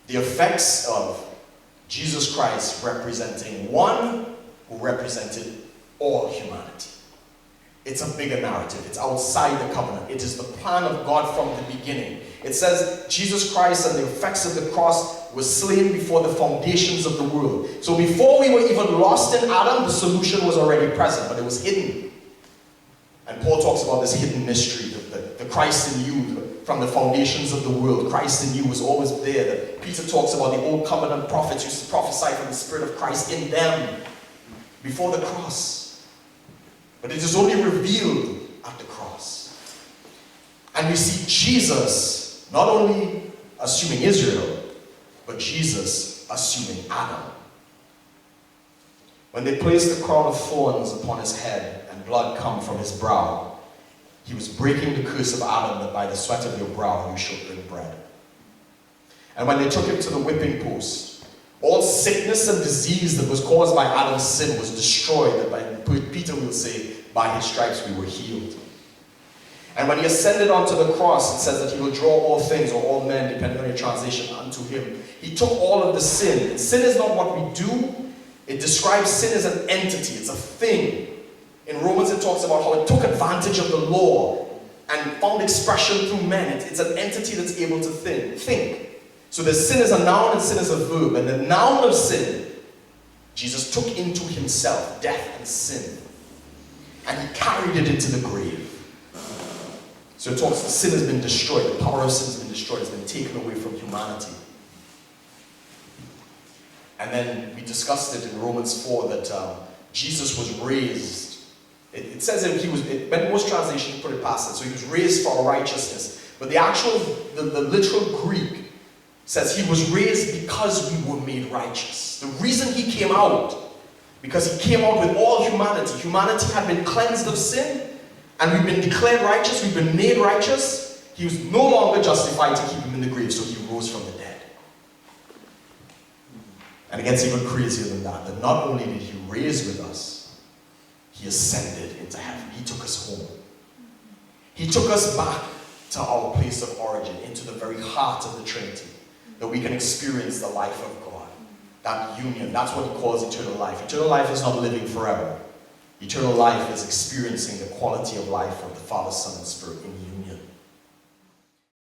the effects of Jesus Christ representing one who represented all humanity. It's a bigger narrative. It's outside the covenant. It is the plan of God from the beginning. It says Jesus Christ and the effects of the cross was slain before the foundations of the world. So before we were even lost in Adam, the solution was already present, but it was hidden. And Paul talks about this hidden mystery, the Christ in you, from the foundations of the world. Christ in you was always there. Peter talks about the old covenant prophets used to prophesy from the Spirit of Christ in them before the cross. But it is only revealed at the cross. And we see Jesus not only assuming Israel, but Jesus assuming Adam. When they placed the crown of thorns upon his head and blood come from his brow, he was breaking the curse of Adam, that by the sweat of your brow you shall earn bread. And when they took him to the whipping post, all sickness and disease that was caused by Adam's sin was destroyed. That by Peter will say, by his stripes we were healed. And when he ascended onto the cross, it says that he will draw all things, or all men, depending on your translation, unto him. He took all of the sin. And sin is not what we do. It describes sin as an entity. It's a thing. In Romans it talks about how it took advantage of the law and found expression through men. It's an entity that's able to think. So the sin is a noun and sin is a verb. And the noun of sin, Jesus took into himself death and sin. And he carried it into the grave. So it talks, the sin has been destroyed. The power of sin has been destroyed. It's been taken away from humanity. And then we discussed it in Romans 4 that Jesus was raised. It says that he was, when most translations put it past it, so he was raised for our righteousness. But the actual, the literal Greek says he was raised because we were made righteous. The reason he came out, because he came out with all humanity. Humanity had been cleansed of sin, and we've been declared righteous, we've been made righteous. He was no longer justified to keep him in the grave, so he rose from the dead. And it gets even crazier than that, that not only did he raise with us, he ascended into heaven. He took us home. He took us back to our place of origin, into the very heart of the Trinity, that we can experience the life of God. That union, that's what he calls eternal life. Eternal life is not living forever. Eternal life is experiencing the quality of life of the Father, Son, and Spirit in you.